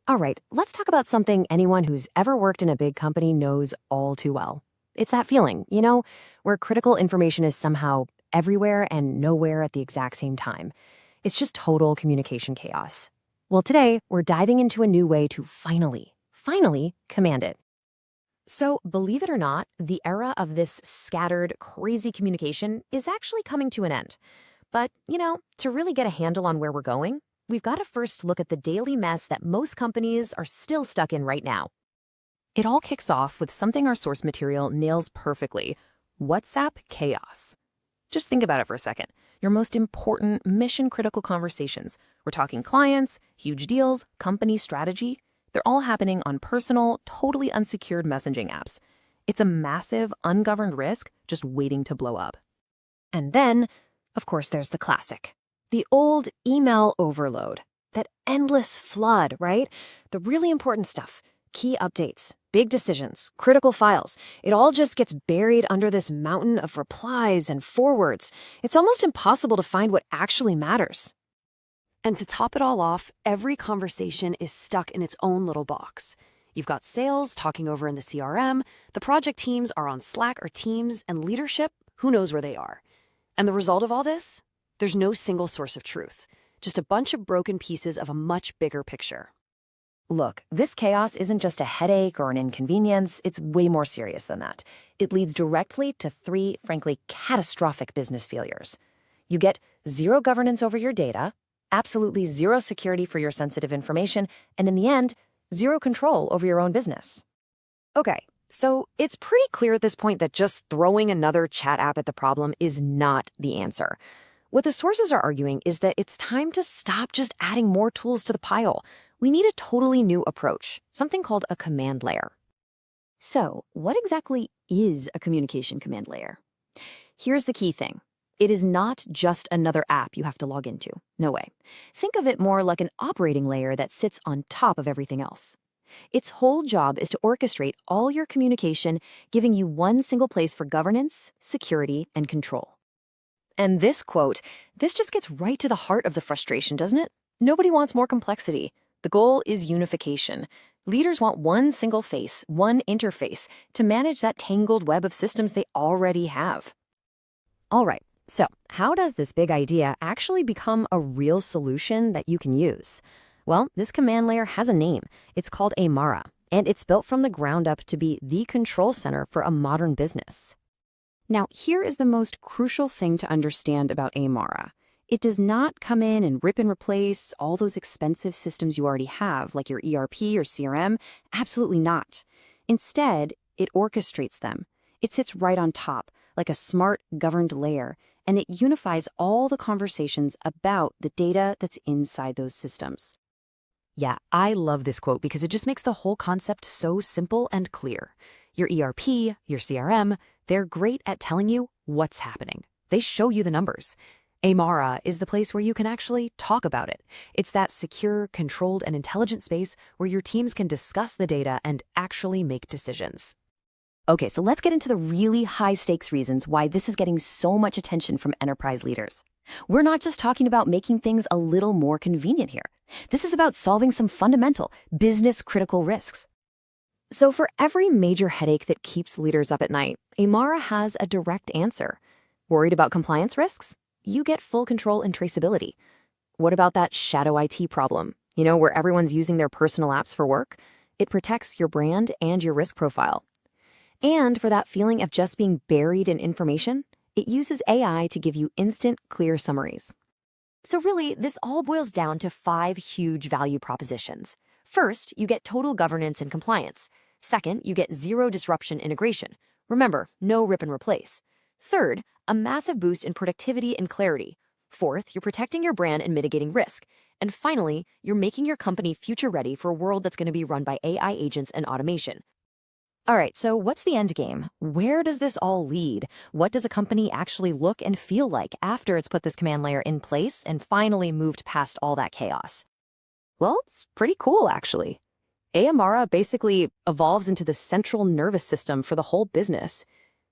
All right, let's talk about something anyone who's ever worked in a big company knows all too well. It's that feeling, where critical information is somehow everywhere and nowhere at the exact same time. It's just total communication chaos. Well, today, we're diving into a new way to finally command it. So, believe it or not, the era of this scattered, crazy communication is actually coming to an end. But, to really get a handle on where we're going, we've got to first look at the daily mess that most companies are still stuck in right now. It all kicks off with something our source material nails perfectly: WhatsApp chaos. Just think about it for a second. Your most important mission-critical conversations. We're talking clients, huge deals, company strategy. They're all happening on personal, totally unsecured messaging apps. It's a massive, ungoverned risk just waiting to blow up. And then, of course, there's the classic. The old email overload. That endless flood, right? The really important stuff. Key updates, big decisions, critical files. It all just gets buried under this mountain of replies and forwards. It's almost impossible to find what actually matters. And to top it all off, every conversation is stuck in its own little box. You've got sales talking over in the CRM, the project teams are on Slack or Teams, and leadership, who knows where they are. And the result of all this? There's no single source of truth, just a bunch of broken pieces of a much bigger picture. Look, this chaos isn't just a headache or an inconvenience, it's way more serious than that. It leads directly to three, frankly, catastrophic business failures. You get zero governance over your data, absolutely zero security for your sensitive information, and in the end, zero control over your own business. Okay, so it's pretty clear at this point that just throwing another chat app at the problem is not the answer. What the sources are arguing is that it's time to stop just adding more tools to the pile. We need a totally new approach, something called a command layer. So, what exactly is a communication command layer? Here's the key thing. It is not just another app you have to log into. No way. Think of it more like an operating layer that sits on top of everything else. Its whole job is to orchestrate all your communication, giving you one single place for governance, security, and control. And this just gets right to the heart of the frustration, doesn't it? Nobody wants more complexity. The goal is unification. Leaders want one single face, one interface, to manage that tangled web of systems they already have. All right, so how does this big idea actually become a real solution that you can use? Well, this command layer has a name. It's called AImara, and it's built from the ground up to be the control center for a modern business. Now, here is the most crucial thing to understand about AImara. It does not come in and rip and replace all those expensive systems you already have, like your ERP or CRM. Absolutely not. Instead, it orchestrates them. It sits right on top, like a smart, governed layer, and it unifies all the conversations about the data that's inside those systems. Yeah, I love this quote because it just makes the whole concept so simple and clear. Your ERP, your CRM, they're great at telling you what's happening. They show you the numbers. AImara is the place where you can actually talk about it. It's that secure, controlled, and intelligent space where your teams can discuss the data and actually make decisions. Okay, so let's get into the really high-stakes reasons why this is getting so much attention from enterprise leaders. We're not just talking about making things a little more convenient here. This is about solving some fundamental, business-critical risks. So for every major headache that keeps leaders up at night, AImara has a direct answer. Worried about compliance risks? You get full control and traceability. What about that shadow IT problem? Where everyone's using their personal apps for work? It protects your brand and your risk profile. And for that feeling of just being buried in information, it uses AI to give you instant, clear summaries. So really, this all boils down to 5 huge value propositions. First, you get total governance and compliance. Second, you get zero disruption integration. Remember, no rip and replace. Third, a massive boost in productivity and clarity. Fourth, you're protecting your brand and mitigating risk. And finally, you're making your company future-ready for a world that's going to be run by AI agents and automation. All right, so what's the end game? Where does this all lead? What does a company actually look and feel like after it's put this command layer in place and finally moved past all that chaos? Well, it's pretty cool, actually. AImara basically evolves into the central nervous system for the whole business.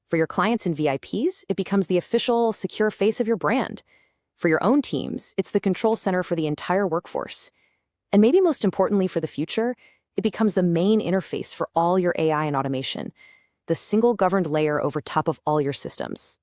For your clients and VIPs, it becomes the official, secure face of your brand. For your own teams, it's the control center for the entire workforce. And maybe most importantly for the future, it becomes the main interface for all your AI and automation, the single governed layer over top of all your systems.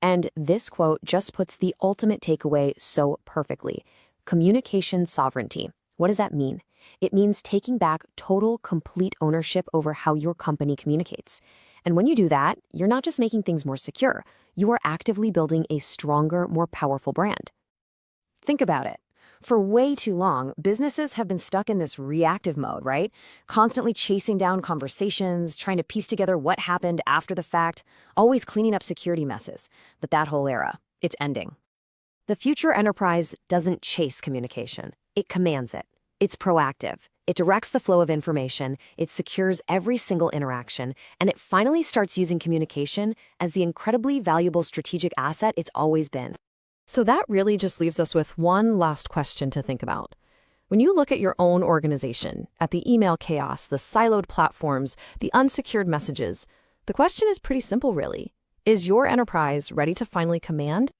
And this quote just puts the ultimate takeaway so perfectly. Communication sovereignty. What does that mean? It means taking back total, complete ownership over how your company communicates. And when you do that, you're not just making things more secure, you are actively building a stronger, more powerful brand. Think about it. For way too long, businesses have been stuck in this reactive mode, right? Constantly chasing down conversations, trying to piece together what happened after the fact, always cleaning up security messes. But that whole era, it's ending. The future enterprise doesn't chase communication. It commands it. It's proactive. It directs the flow of information, it secures every single interaction, and it finally starts using communication as the incredibly valuable strategic asset it's always been. So that really just leaves us with one last question to think about. When you look at your own organization, at the email chaos, the siloed platforms, the unsecured messages, the question is pretty simple, really. Is your enterprise ready to finally command?